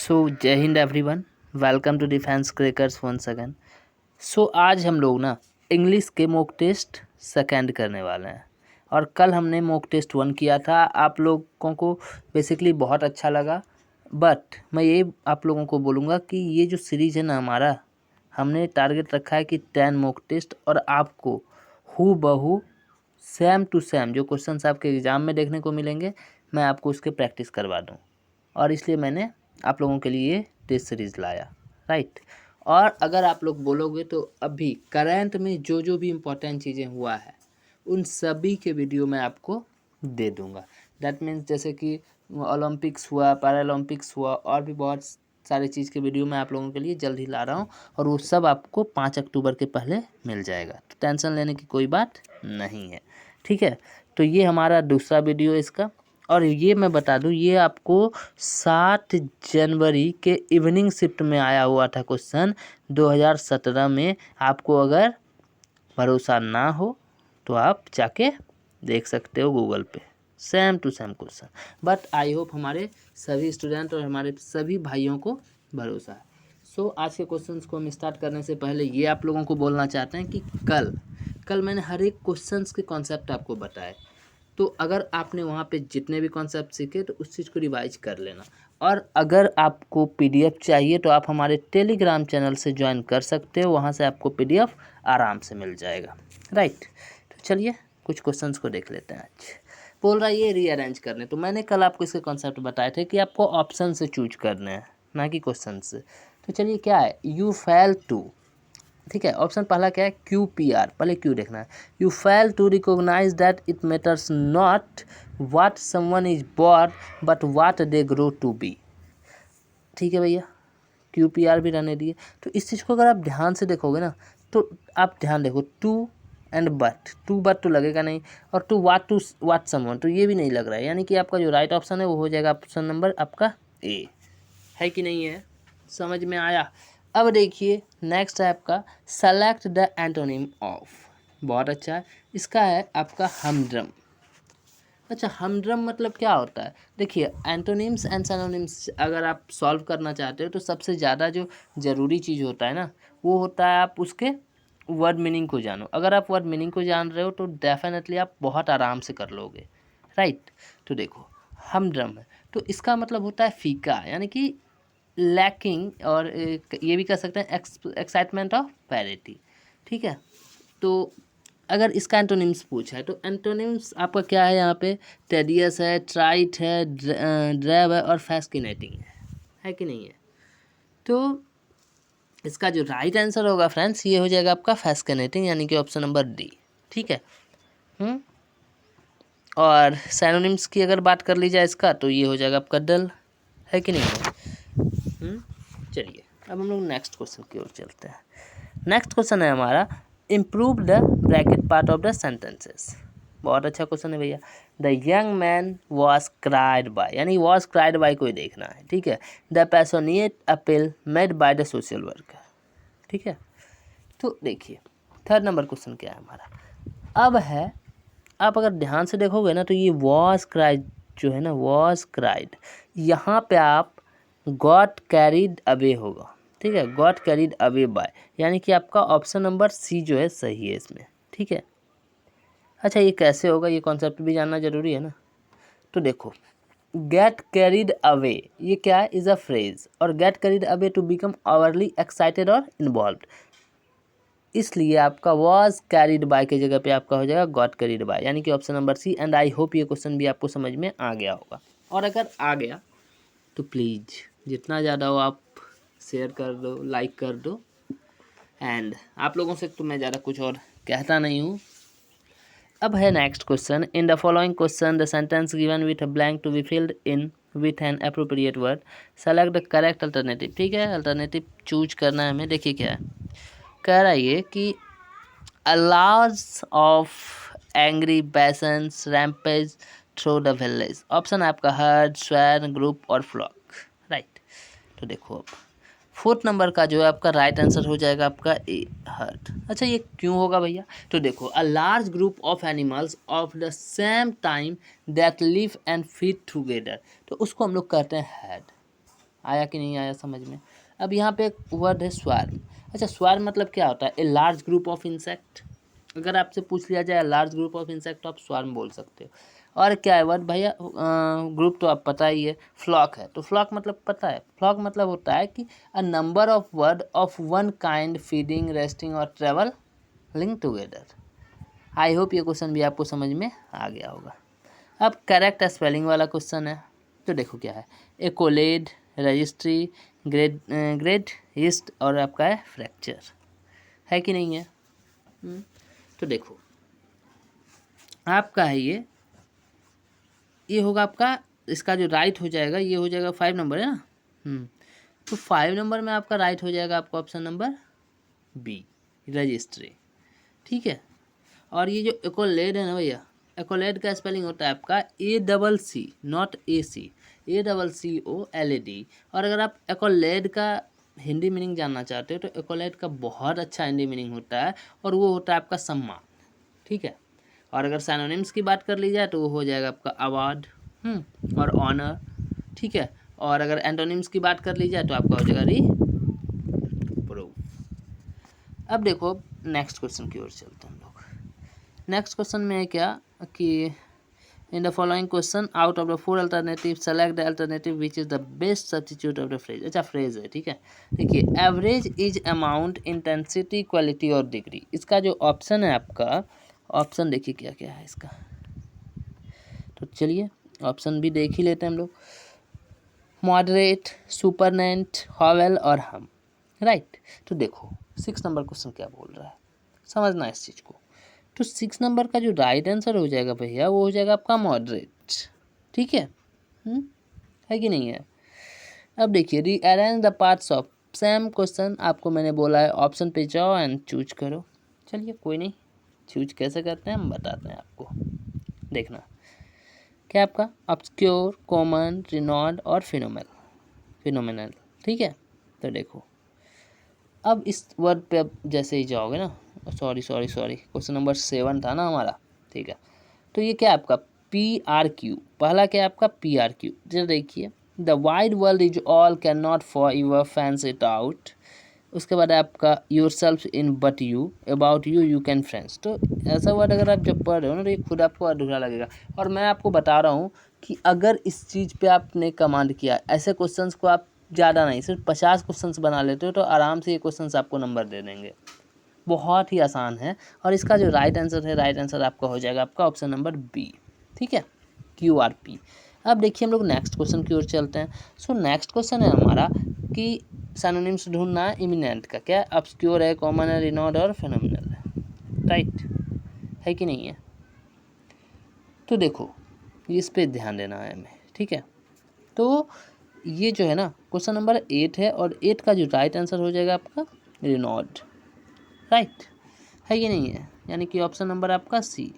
जय Hind everyone, welcome to Defence Crackers once again. आज हम लोग ना इंग्लिश के मॉक टेस्ट सेकेंड करने वाले हैं। और कल हमने मॉक टेस्ट 1 किया था, आप लोगों को बेसिकली बहुत अच्छा लगा। बट मैं ये आप लोगों को बोलूँगा कि ये जो सीरीज़ है ना हमारा, हमने टारगेट रखा है कि 10 मॉक टेस्ट और आपको हू बहू सेम टू सेम जो क्वेश्चंस आपके एग्ज़ाम में देखने को मिलेंगे, मैं आपको उसके प्रैक्टिस करवा दूँ। और इसलिए मैंने आप लोगों के लिए टेस्ट सीरीज़ लाया, राइट। और अगर आप लोग बोलोगे तो अभी करंट में जो जो भी इम्पोर्टेंट चीज़ें हुआ है उन सभी के वीडियो मैं आपको दे दूंगा। दैट मीन्स जैसे कि ओलंपिक्स हुआ, पैरालंपिक्स हुआ, और भी बहुत सारे चीज़ के वीडियो मैं आप लोगों के लिए जल्द ही ला रहा हूँ, और वो सब आपको 5 अक्टूबर के पहले मिल जाएगा। तो टेंशन लेने की कोई बात नहीं है, ठीक है। तो ये हमारा दूसरा वीडियो है इसका। और ये मैं बता दूं, ये आपको 7 जनवरी के इवनिंग शिफ्ट में आया हुआ था क्वेश्चन 2017 में। आपको अगर भरोसा ना हो तो आप जाके देख सकते हो गूगल पे, same to same question. But I hope हमारे सभी स्टूडेंट और हमारे सभी भाइयों को भरोसा है। आज के क्वेश्चंस को हम स्टार्ट करने से पहले ये आप लोगों को बोलना चाहते हैं कि कल मैंने हर एक क्वेश्चंस के कॉन्सेप्ट आपको बताए। तो अगर आपने वहाँ पे जितने भी कॉन्सेप्ट सीखे तो उस चीज़ को रिवाइज कर लेना। और अगर आपको पीडीएफ चाहिए तो आप हमारे टेलीग्राम चैनल से ज्वाइन कर सकते हो, वहाँ से आपको पीडीएफ आराम से मिल जाएगा, राइट। तो चलिए कुछ क्वेश्चंस को देख लेते हैं। आज बोल रहा है ये रीअरेंज करने, तो मैंने कल आपको इसके कॉन्सेप्ट बताए थे कि आपको ऑप्शन से चूज करने हैं, ना कि क्वेश्चन से। तो चलिए क्या है, यू फेल टू, ठीक है। ऑप्शन पहला क्या है, क्यू पी आर, पहले क्यू देखना है। You fail to recognise that it matters not what someone is born but what they grow to be, ठीक है भैया। क्यू पी आर भी रहने दिए। तो इस चीज़ को अगर आप ध्यान से देखोगे ना, तो आप ध्यान देखो, to and but, to but तो लगेगा नहीं, और टू वाट समवन तो ये भी नहीं लग रहा है। यानी कि आपका जो राइट ऑप्शन है वो हो जाएगा ऑप्शन नंबर आपका ए, है कि नहीं है, समझ में आया। अब देखिए नेक्स्ट है आपका सेलेक्ट द एंटोनिम ऑफ, बहुत अच्छा है। इसका है आपका हमड्रम। अच्छा, हमड्रम मतलब क्या होता है, देखिए एंटोनिम्स एंड सिनोनिम्स अगर आप सॉल्व करना चाहते हो तो सबसे ज़्यादा जो ज़रूरी चीज़ होता है ना, वो होता है आप उसके वर्ड मीनिंग को जानो। अगर आप वर्ड मीनिंग को जान रहे हो तो डेफिनेटली आप बहुत आराम से कर लोगे, राइट। तो देखो हमड्रम है तो इसका मतलब होता है फीका, यानी कि लैकिंग, और ये भी कह सकते हैं एक्साइटमेंट ऑफ पैरिटी, ठीक है। तो अगर इसका एंटोनिम्स पूछा है तो एंटोनिम्स आपका क्या है, यहाँ पे टेडियस है, ट्राइट है, ड्रैब है और फैस्किनेटिंग है कि नहीं है। तो इसका जो राइट आंसर होगा फ्रेंड्स, ये हो जाएगा आपका फैस्किनेटिंग, यानी कि ऑप्शन नंबर डी, ठीक है। और सिनोनिम्स की अगर बात कर ली जाए इसका, तो ये हो जाएगा आपका डल, है कि नहीं है। चलिए अब हम लोग नेक्स्ट क्वेश्चन की ओर चलते हैं। नेक्स्ट क्वेश्चन है हमारा, improve the bracket part of the sentences. बहुत अच्छा क्वेश्चन है भैया। The young man was cried by, यानी वॉज क्राइड बाय कोई देखना है, ठीक है। The passionate appeal made by the social worker, ठीक है। तो देखिए थर्ड नंबर क्वेश्चन क्या है हमारा, अब है, आप अगर ध्यान से देखोगे ना तो ये वॉज क्राइड जो है ना, वॉज क्राइड, यहाँ पे आप गॉट कैरिड अवे होगा, ठीक है। गॉट कैरिड अवे बाय, यानी कि आपका ऑप्शन नंबर सी जो है सही है इसमें, ठीक है। अच्छा ये कैसे होगा, ये कॉन्सेप्ट भी जानना जरूरी है ना। तो देखो गेट कैरिड अवे ये क्या है, इज अ फ्रेज, और get carried away to become overly excited और इन्वॉल्व्ड, इसलिए आपका वॉज कैरिड बाय की जगह पे आपका हो जाएगा गॉट कैरिड बाय, यानी कि option number C. And I hope ये क्वेश्चन भी आपको समझ में आ गया होगा। और अगर आ गया तो प्लीज़ जितना ज़्यादा हो आप शेयर कर दो, लाइक कर दो। एंड आप लोगों से तो मैं ज़्यादा कुछ और कहता नहीं हूँ। अब है next question, in the following question the sentence given with a blank to be filled in with an appropriate word, select the correct alternative, ठीक है। अल्टरनेटिव चूज करना है हमें। देखिए क्या है, कह रहा है ये कि a large of angry peasants rampage through the village, option आपका हर्ड, स्वैन, ग्रुप और फ्लॉक, राइट। तो देखो अब फोर्थ नंबर का जो है आपका राइट आंसर हो जाएगा आपका ए, हर्ड। अच्छा ये क्यों होगा भैया, तो देखो a large group of animals of the same time that live and feed together, तो उसको हम लोग कहते हैं हर्ड, आया कि नहीं आया समझ में। अब यहाँ पे एक वर्ड है स्वार्म। अच्छा, स्वार्म मतलब क्या होता है? A large group of insect. अगर आपसे पूछ लिया जाए लार्ज ग्रुप ऑफ इंसेक्ट तो आप स्वार्म बोल सकते हो। और क्या है वर्ड भैया? ग्रुप तो आप पता ही है, फ्लॉक है। तो फ्लॉक मतलब पता है? फ्लॉक मतलब होता है कि a number of word of one kind feeding, resting और travel link together. I hope ये क्वेश्चन भी आपको समझ में आ गया होगा। अब करेक्ट स्पेलिंग वाला क्वेश्चन है, तो देखो क्या है। एकोलेड, रजिस्ट्री, ग्रेड ईस्ट और आपका है फ्रैक्चर, है कि नहीं है? तो देखो आपका है ये होगा आपका, इसका जो राइट हो जाएगा ये हो जाएगा 5 नंबर है ना। तो 5 नंबर में आपका राइट हो जाएगा आपका ऑप्शन नंबर बी, रजिस्ट्री। ठीक है। और ये जो एकोलेड है ना भैया, एकोलेड का स्पेलिंग होता है आपका ACC, नॉट AC, ACCOLAD। और अगर आप एकोलेड का हिंदी मीनिंग जानना चाहते हो तो एकोलेड का बहुत अच्छा हिंदी मीनिंग होता है और वो होता है आपका सम्मान। ठीक है। और अगर सैनोनिम्स की बात कर ली जाए तो वो हो जाएगा आपका अवार्ड और ऑनर। ठीक है। और अगर एंटोनिम्स की बात कर ली जाए तो आपका हो जाएगा रिप्रूफ। अब देखो नेक्स्ट क्वेश्चन की ओर चलते हैं हम लोग। नेक्स्ट क्वेश्चन में है क्या कि इन the following question out of the 4 alternative select the alternative which is the best substitute of the phrase. अच्छा, फ्रेज है। ठीक है। देखिए, average is amount, intensity, quality और डिग्री। इसका जो ऑप्शन है आपका, ऑप्शन देखिए क्या क्या है इसका। तो चलिए ऑप्शन भी देख ही लेते हैं हम लोग। मॉडरेट, सुपरनेंट, हॉवेल और हम। राइट। तो देखो 6 नंबर क्वेश्चन क्या बोल रहा है, समझना इस चीज़ को। तो 6 नंबर का जो राइट आंसर हो जाएगा भैया वो हो जाएगा आपका मॉडरेट। ठीक है। है कि नहीं है? अब देखिए, rearrange the parts of same question. आपको मैंने बोला है ऑप्शन पे जाओ एंड चूज करो। चलिए कोई नहीं, चूज कैसे करते हैं हम बताते हैं आपको। देखना क्या आपका ऑब्सक्योर, कॉमन, रिनॉल्ड और फिनोमिनल। ठीक है। तो देखो अब इस वर्ड पे अब जैसे ही जाओगे ना, सॉरी क्वेश्चन नंबर 7 था ना हमारा। ठीक है। तो ये क्या है आपका PRQ, पहला क्या है आपका PRQ। जरा देखिए, the wide world is all can not for your fans it out. उसके बाद आपका yourself in but you, about you you can friends. तो ऐसा वर्ड अगर आप जब पढ़ रहे हो ना तो ये खुद आपको अधूरा लगेगा। और मैं आपको बता रहा हूँ कि अगर इस चीज़ पे आपने कमांड किया, ऐसे क्वेश्चंस को आप ज़्यादा नहीं सिर्फ 50 क्वेश्चंस बना लेते हो तो आराम से ये क्वेश्चंस आपको नंबर दे देंगे। बहुत ही आसान है। और इसका जो राइट आंसर है, राइट आंसर आपका हो जाएगा आपका ऑप्शन नंबर बी। ठीक है, QRP। अब देखिए हम लोग नेक्स्ट क्वेश्चन की ओर चलते हैं। सो नेक्स्ट क्वेश्चन है हमारा कि सिनोनिम्स ढूंढना है इमिनेंट का। क्या ऑब्सक्योर है, कॉमन है, रिनोड और फेनोमिनल है। राइट, है कि नहीं है? तो देखो इस पे ध्यान देना है हमें। ठीक है। तो ये जो है ना क्वेश्चन नंबर 8 है और 8 का जो राइट आंसर हो जाएगा आपका रिनोड। राइट, है कि नहीं है? यानी कि ऑप्शन नंबर आपका सी।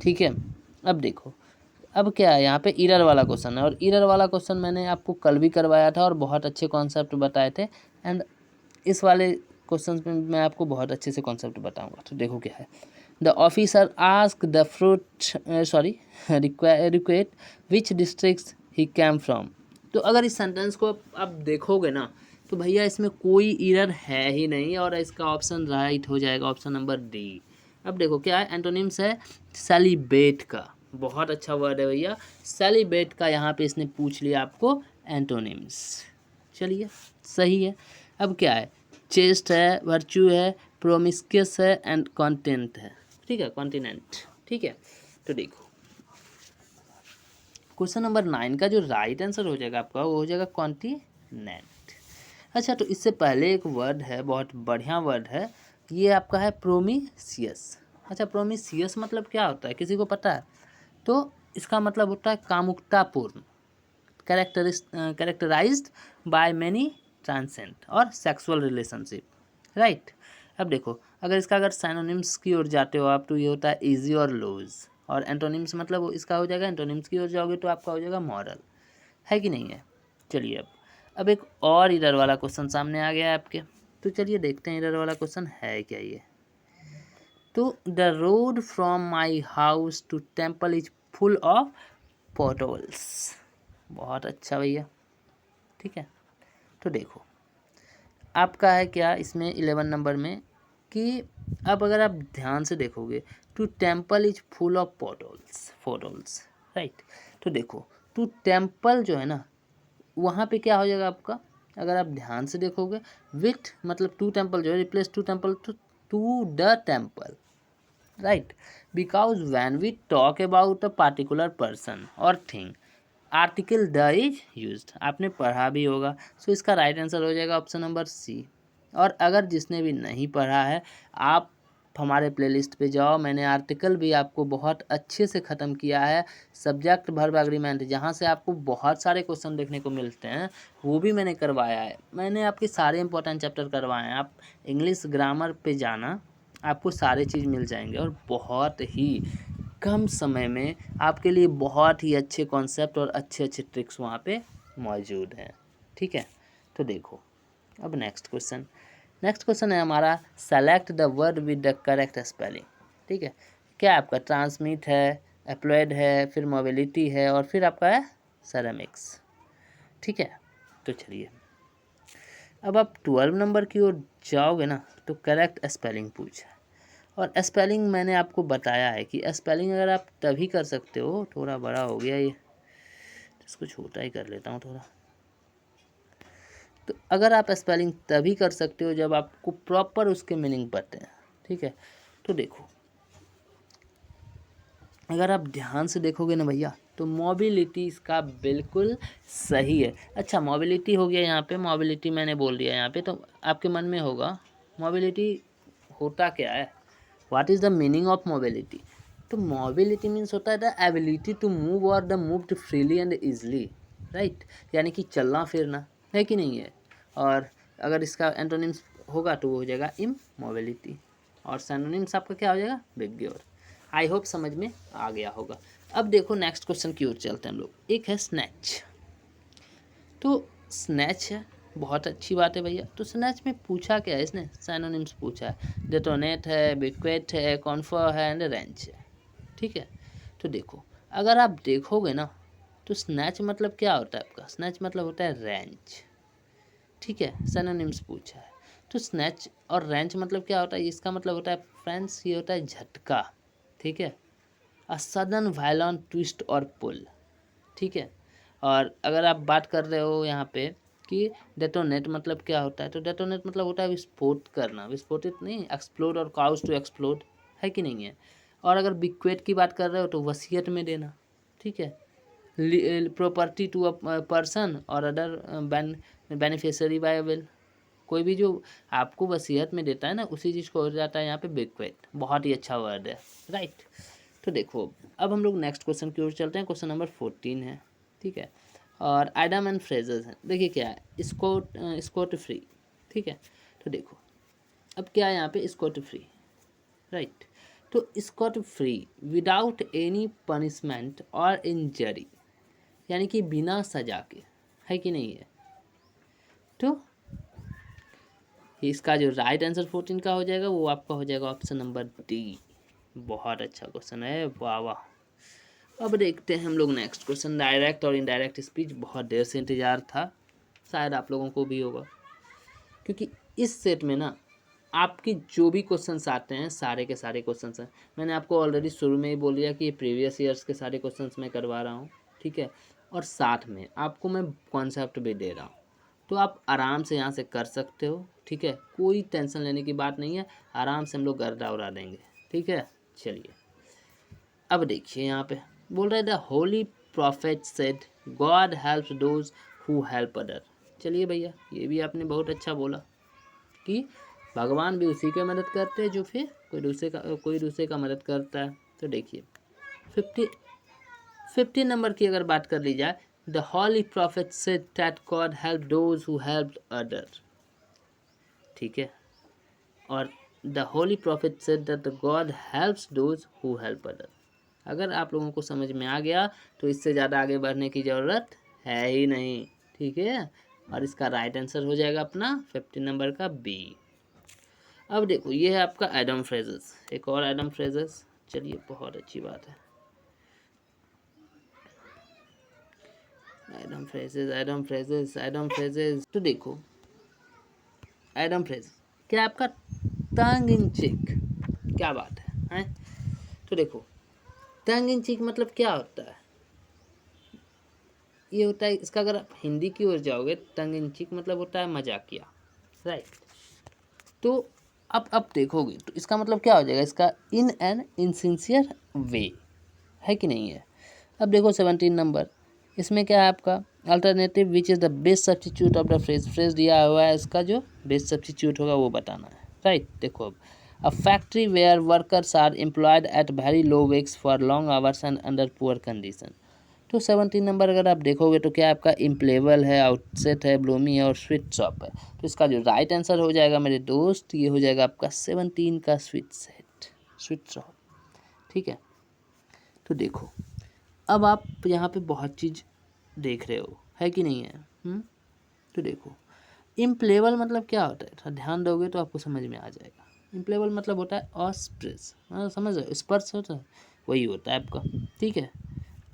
ठीक है। अब देखो अब क्या है, यहाँ पे इरर वाला क्वेश्चन है और इरर वाला क्वेश्चन मैंने आपको कल भी करवाया था और बहुत अच्छे कॉन्सेप्ट बताए थे। एंड इस वाले क्वेश्चन में मैं आपको बहुत अच्छे से कॉन्सेप्ट बताऊंगा। तो देखो क्या है, the officer ask the fruit request which district he came from. तो अगर इस सेंटेंस को आप देखोगे ना तो भैया इसमें कोई इरर है ही नहीं और इसका ऑप्शन राइट हो जाएगा ऑप्शन नंबर डी। अब देखो क्या है, एंटोनिम्स है सेलिब्रेट का। बहुत अच्छा वर्ड है भैया, सेलिब्रेट का यहाँ पे इसने पूछ लिया आपको एंटोनिम्स। चलिए सही है। अब क्या है, चेस्ट है, वर्च्यू है, प्रोमिस्क्यस है एंड कॉन्टेंट है। ठीक है, कॉन्टिनेंट। ठीक है। तो देखो क्वेश्चन नंबर 9 का जो राइट आंसर हो जाएगा आपका वो हो जाएगा कॉन्टिनेंट। अच्छा, तो इससे पहले एक वर्ड है, बहुत बढ़िया वर्ड है, ये आपका है प्रोमिसियस। अच्छा, प्रोमिसियस मतलब क्या होता है किसी को पता है? तो इसका मतलब होता है कामुकतापूर्ण, कैरेक्टराइज्ड बाय मैनी ट्रांसेंट और सेक्सुअल रिलेशनशिप। राइट। अब देखो अगर साइनोनिम्स की ओर जाते हो आप तो ये होता है इजी और लूज। और एंटोनिम्स मतलब इसका हो जाएगा, एंटोनिम्स की ओर जाओगे तो आपका हो जाएगा मॉरल। है कि नहीं है? चलिए अब एक और इरर वाला क्वेश्चन सामने आ गया है आपके। तो चलिए देखते हैं इरर वाला क्वेश्चन है क्या ये। तो the road from my house to temple is full of potholes. बहुत अच्छा भैया, ठीक है। तो देखो आपका है क्या इसमें 11 नंबर में कि अब अगर आप ध्यान से देखोगे, to temple is full of potholes, right. तो देखो टू टेम्पल जो है ना, वहाँ पे क्या हो जाएगा आपका, अगर आप ध्यान से देखोगे, विथ मतलब टू टेम्पल जो है replace to temple to the temple, right. Because when we talk about a particular person और thing, article the is used, आपने पढ़ा भी होगा। सो इसका राइट आंसर हो जाएगा ऑप्शन नंबर सी। और अगर जिसने भी नहीं पढ़ा है, आप हमारे प्लेलिस्ट पे जाओ, मैंने आर्टिकल भी आपको बहुत अच्छे से ख़त्म किया है। सब्जेक्ट वर्ब एग्रीमेंट, जहाँ से आपको बहुत सारे क्वेश्चन देखने को मिलते हैं, वो भी मैंने करवाया है। मैंने आपके सारे इंपॉर्टेंट चैप्टर करवाए हैं। आप इंग्लिश ग्रामर पे जाना, आपको सारे चीज़ मिल जाएंगे और बहुत ही कम समय में आपके लिए बहुत ही अच्छे कॉन्सेप्ट और अच्छे अच्छे ट्रिक्स वहाँ पे मौजूद हैं, ठीक है। तो देखो अब नेक्स्ट क्वेश्चन है हमारा, select the word with the correct spelling, ठीक है। क्या आपका ट्रांसमिट है, एप्लॉयड है, फिर मोबिलिटी है और फिर आपका है सेरेमिक्स, ठीक है। तो चलिए अब आप 12 नंबर की ओर जाओगे ना, तो करेक्ट स्पेलिंग पूछा है। और स्पेलिंग मैंने आपको बताया है कि स्पेलिंग अगर आप तभी कर सकते हो, थोड़ा बड़ा हो गया ये, इसको छोटा ही कर लेता हूँ थोड़ा। तो अगर आप स्पेलिंग तभी कर सकते हो जब आपको प्रॉपर उसके मीनिंग पता है, ठीक है। तो देखो अगर आप ध्यान से देखोगे ना भैया, तो मोबिलिटी इसका बिल्कुल सही है। अच्छा मोबिलिटी हो गया, यहाँ पे मोबिलिटी मैंने बोल दिया यहाँ पे, तो आपके मन में होगा मोबिलिटी होता क्या है, what is the meaning of mobility. तो मोबिलिटी मीन्स होता है द एबिलिटी टू मूव और the moved freely and easily, right. यानी कि चलना फिरना, है कि नहीं है। और अगर इसका एंटोनिम्स होगा तो वो हो जाएगा इमोबिलिटी, और सिनोनिम्स आपका क्या हो जाएगा, विग्योर। आई होप समझ में आ गया होगा। अब देखो नेक्स्ट क्वेश्चन की ओर चलते हैं हम लोग। एक है स्नैच, तो स्नैच है, बहुत अच्छी बात है भैया। तो स्नैच में पूछा क्या है इसने, सिनोनिम्स पूछा है, डेटोनेट है, बिक्वेट है, कॉन्फर है एंड रेंच है, ठीक है। तो देखो अगर आप देखोगे ना, तो स्नैच मतलब क्या होता है आपका, स्नैच मतलब होता है रेंच, ठीक है। सिनोनिम्स पूछा है, तो स्नैच और रेंच मतलब क्या होता है, इसका मतलब होता है फ्रेंड्स, ये होता है झटका, ठीक है। अ सडन वायलेंट ट्विस्ट और पुल, ठीक है। और अगर आप बात कर रहे हो यहाँ पे कि डेटोनेट मतलब क्या होता है, तो डेटोनेट मतलब होता है विस्फोट करना, विस्फोटित नहीं, एक्सप्लोड और काउज टू एक्सप्लोड, है कि नहीं है। और अगर बिक्वेट की बात कर रहे हो तो वसीयत में देना, ठीक है। प्रॉपर्टी टू अ पर्सन और अदर बेनिफिशियरी बाय विल, कोई भी जो आपको वसीयत में देता है ना, उसी चीज़ को हो जाता है यहाँ पे बिक्वेट। बहुत ही अच्छा वर्ड है, राइट। तो देखो अब हम लोग नेक्स्ट क्वेश्चन की ओर चलते हैं। क्वेश्चन नंबर 14 है, ठीक है। और आइडम एंड फ्रेजेस हैं। देखिए क्या है, स्कॉट फ्री, ठीक है। तो देखो अब क्या है यहाँ पे, स्कॉट फ्री, राइट। तो scot free without any punishment और इंजरी, यानी कि बिना सजा के, है कि नहीं है। तो इसका जो राइट आंसर 14 का हो जाएगा वो आपका हो जाएगा ऑप्शन नंबर डी। बहुत अच्छा क्वेश्चन है, वाह वाह। अब देखते हैं हम लोग नेक्स्ट क्वेश्चन, डायरेक्ट और इनडायरेक्ट स्पीच। बहुत देर से इंतजार था, शायद आप लोगों को भी होगा, क्योंकि इस सेट में ना आपके जो भी क्वेश्चंस आते हैं सारे के सारे क्वेश्चंस हैं। मैंने आपको ऑलरेडी शुरू में ही बोल दिया कि ये प्रीवियस ईयर्स के सारे क्वेश्चंस मैं करवा रहा हूँ, ठीक है। और साथ में आपको मैं कॉन्सेप्ट भी दे रहा हूँ, तो आप आराम से यहाँ से कर सकते हो, ठीक है। कोई टेंशन लेने की बात नहीं है, आराम से हम लोग गर्दा उड़ा देंगे, ठीक है। चलिए अब देखिए यहाँ पे बोल रहे the Holi prophet said God helps those who help other. चलिए भैया ये भी आपने बहुत अच्छा बोला कि भगवान भी उसी की मदद करते हैं जो फिर कोई दूसरे का मदद करता है। तो देखिए 15 नंबर की अगर बात कर ली जाए, the Holi prophet said that God help those who help other, ठीक है। और the Holi prophet said that the God helps those who help other. अगर आप लोगों को समझ में आ गया तो इससे ज़्यादा आगे बढ़ने की ज़रूरत है ही नहीं, ठीक है। और इसका राइट आंसर हो जाएगा अपना 15 नंबर का बी। अब देखो ये है आपका एडम फ्रेजेस, एक और एडम फ्रेजेस। चलिए बहुत अच्छी बात है। एडम फ्रेजेस तो देखो एडम फ्रेज क्या आपका टंग इन चेक, क्या बात है? तो देखो टंग इन चीक मतलब क्या होता है? ये होता है इसका, अगर आप हिंदी की ओर जाओगे टंग इन चीक मतलब होता है मजाकिया, राइट। तो अब देखोगे तो इसका मतलब क्या हो जाएगा, इसका इन एन इनसिंसियर वे, है कि नहीं है? अब देखो 17 नंबर, इसमें क्या है आपका alternative which is the best substitute of the phrase, phrase दिया हुआ है, इसका जो बेस्ट सब्स्टिट्यूट होगा वो बताना है, राइट। देखो अब a factory where workers are employed at very low wages for long hours and under poor condition. तो 17 नंबर अगर आप देखोगे तो क्या आपका इम्प्लेबल है, आउटसेट है, ब्लूमी है और स्वीट शॉप है। तो इसका जो राइट आंसर हो जाएगा मेरे दोस्त, ये हो जाएगा आपका 17 का स्वीट शॉप, ठीक है। तो देखो अब आप यहाँ पे बहुत चीज़ देख रहे हो, है कि नहीं है? तो देखो इम्प्लेबल मतलब क्या होता है, थोड़ा ध्यान दोगे तो आपको समझ में आ जाएगा। इम्प्लेबल मतलब होता है ऑस्प्रेस, समझ रहे हो, स्पर्श होता है वही होता है आपका, ठीक है।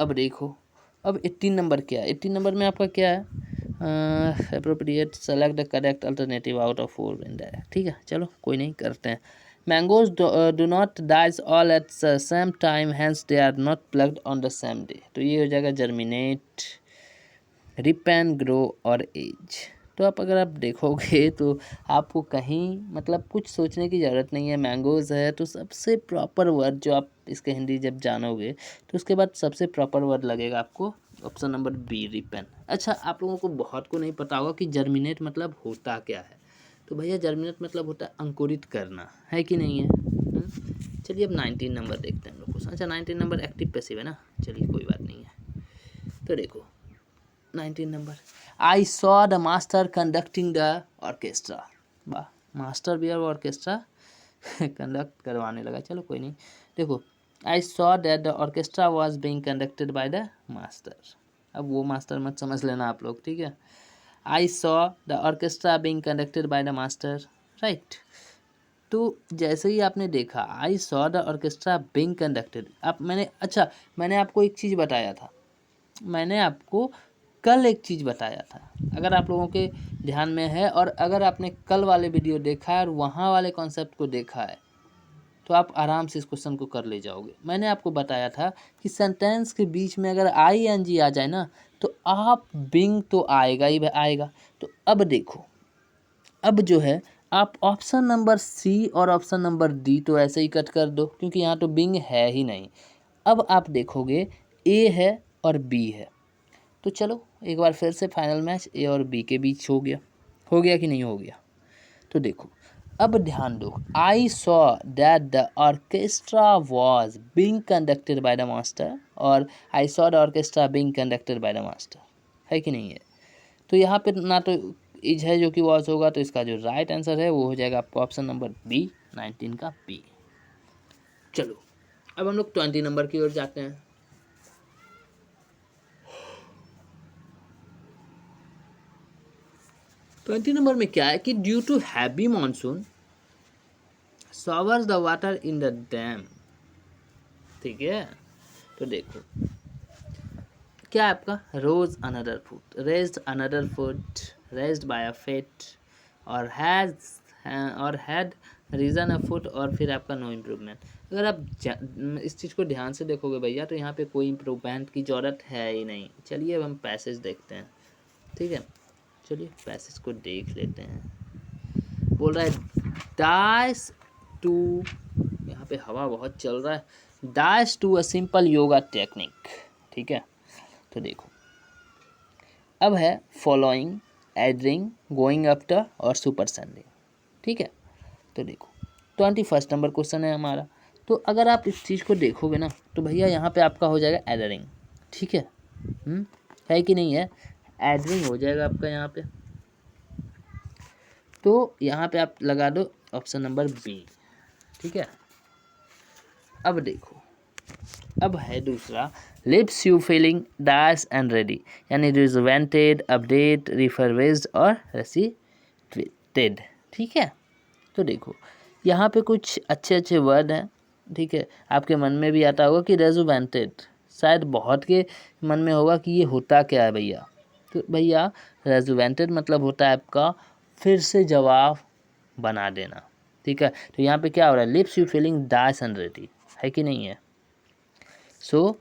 अब देखो अब 18 नंबर क्या है, 18 नंबर में आपका क्या है, appropriate select the correct alternative out of 4 indirect, ठीक है। चलो कोई नहीं, करते हैं। Mangoes do not dies all at the same time hence they are not plucked on the same day. तो ये हो जाएगा जर्मिनेट, रिपेन, ग्रो और एज। तो आप अगर आप देखोगे तो आपको कहीं मतलब कुछ सोचने की ज़रूरत नहीं है। मैंगोज़ है तो सबसे प्रॉपर वर्ड जो आप इसके हिंदी जब जानोगे तो उसके बाद सबसे प्रॉपर वर्ड लगेगा आपको ऑप्शन नंबर बी, रिपेन। अच्छा आप लोगों को बहुत को नहीं पता होगा कि जर्मिनेट मतलब होता क्या है। तो भैया जर्मिनेट मतलब होता है अंकुरित करना, है कि नहीं है? चलिए अब 19 नंबर देखते हैं हम लोग को। अच्छा 19 नंबर एक्टिव पैसिव है ना, चलिए कोई बात नहीं है। तो देखो 19 number, I saw the master conducting the orchestra. वाह, मास्टर भी अब ऑर्केस्ट्रा कंडक्ट करवाने लगा, चलो कोई नहीं। देखो आई saw that the orchestra was being conducted by the master. अब वो मास्टर मत समझ लेना आप लोग, ठीक है। आई saw the orchestra being conducted by the master, right. तो जैसे ही आपने देखा आई saw the orchestra being conducted, आप मैंने आपको एक चीज़ बताया था, मैंने आपको कल एक चीज़ बताया था, अगर आप लोगों के ध्यान में है और अगर आपने कल वाले वीडियो देखा है और वहाँ वाले कॉन्सेप्ट को देखा है तो आप आराम से इस क्वेश्चन को कर ले जाओगे। मैंने आपको बताया था कि सेंटेंस के बीच में अगर आई एन जी आ जाए ना तो आप बिंग तो आएगा ही आएगा। तो अब देखो अब जो है आप ऑप्शन नंबर सी और ऑप्शन नंबर डी तो ऐसे ही कट कर दो क्योंकि यहाँ तो बिंग है ही नहीं। अब आप देखोगे ए है और बी है, तो चलो एक बार फिर से फाइनल मैच ए और बी के बीच हो गया कि नहीं हो गया? तो देखो अब ध्यान दो, I saw that the orchestra was being conducted by the master और I saw the orchestra being conducted by the master, है कि नहीं है? तो यहाँ पे ना तो इज है जो कि वॉज होगा, तो इसका जो राइट आंसर है वो हो जाएगा आपको ऑप्शन नंबर बी, 19 का बी। चलो अब हम लोग 20 नंबर की ओर जाते हैं। 20 नंबर में क्या है कि due to heavy monsoon showers the water in the dam, ठीक है। तो देखो क्या है आपका rose another foot, raised another foot, raised by a fat और हैड रीजन अ फुट और फिर आपका नो इम्प्रूवमेंट। अगर आप इस चीज़ को ध्यान से देखोगे भैया तो यहाँ पे कोई इम्प्रूवमेंट की ज़रूरत है ही नहीं। चलिए अब हम पैसेज देखते हैं, ठीक है। चलिए पैसेज को देख लेते हैं। बोल रहा है डाइस टू, यहाँ पे हवा बहुत चल रहा है, dies to a simple yoga technique, ठीक है। तो देखो अब है फॉलोइंग, एडरिंग, गोइंग आफ्टर और सुपर सेंडिंग, ठीक है। तो देखो 21 नंबर क्वेश्चन है हमारा। तो अगर आप इस चीज़ को देखोगे ना तो भैया यहाँ पे आपका हो जाएगा एडरिंग, ठीक है। है कि नहीं है? एडरिंग हो जाएगा आपका यहाँ पे। तो यहाँ पे आप लगा दो ऑप्शन नंबर बी, ठीक है। अब देखो अब है दूसरा, lips you feeling dash and ready, यानी रिजवेंटेड, अपडेट, रिफर्बिश्ड और रेसिटेड, ठीक है। तो देखो यहाँ पे कुछ अच्छे अच्छे वर्ड हैं, ठीक है। आपके मन में भी आता होगा कि रेजुवेंटेड शायद बहुत के मन में होगा कि ये होता क्या है भैया। तो भैया रेजुवेंटेड मतलब होता है आपका फिर से जवाब बना देना, ठीक है। तो यहाँ पे क्या हो रहा है, lips you feeling dice and ready, है कि नहीं है। सो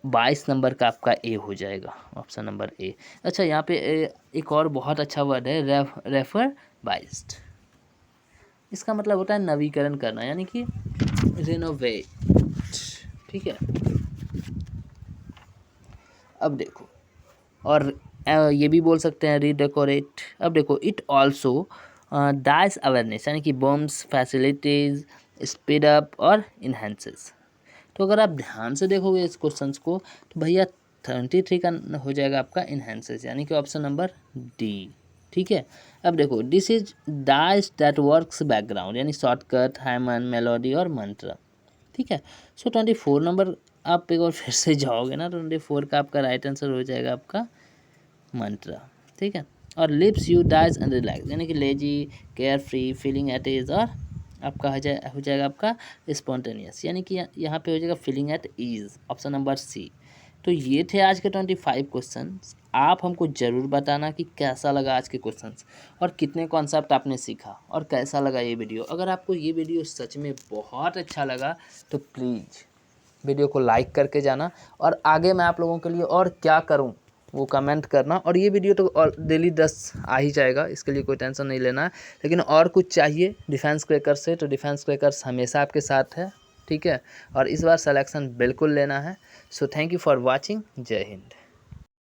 22 नंबर का आपका ए हो जाएगा, ऑप्शन नंबर ए। अच्छा यहाँ पे एक और बहुत अच्छा वर्ड है रेफर बाइस्ड। इसका मतलब होता है नवीकरण करना, यानी कि रिनोवेट, ठीक है। अब देखो, और ये भी बोल सकते हैं रीडेकोरेट। अब देखो, इट ऑल्सो डाइस अवेयरनेस, यानी कि बम्स फैसिलिटीज स्पीड अप और इन्हेंसेस। तो अगर आप ध्यान से देखोगे इस क्वेश्चंस को तो भैया 33 का हो जाएगा आपका इन्हेंसेस, यानी कि ऑप्शन नंबर डी, ठीक है। अब देखो, this is dice that works background, यानी शॉर्टकट हाइमन मेलोडी और मंत्र, ठीक है। सो 24 नंबर आप एक और फिर से जाओगे ना, 24 का आपका राइट आंसर हो जाएगा आपका मंत्र, ठीक है। और lips you dies and relax, यानी कि lazy carefree feeling at ease, और आपका हो जाएगा आपका स्पॉन्टेनियस, यानी कि यहाँ पे हो जाएगा feeling at ease, option number C. तो ये थे आज के 25 क्वेश्चंस। आप हमको ज़रूर बताना कि कैसा लगा आज के क्वेश्चंस और कितने कॉन्सेप्ट आपने सीखा और कैसा लगा ये वीडियो। अगर आपको ये वीडियो सच में बहुत अच्छा लगा तो प्लीज़ वीडियो को लाइक करके जाना, और आगे मैं आप लोगों के लिए और क्या करूं वो कमेंट करना। और ये वीडियो तो और डेली 10 आ ही जाएगा, इसके लिए कोई टेंशन नहीं लेना है। लेकिन और कुछ चाहिए डिफेंस क्रैकर्स से तो डिफेंस क्रैकर्स हमेशा आपके साथ है, ठीक है। और इस बार सिलेक्शन बिल्कुल लेना है। So thank you for watching. जय हिंद।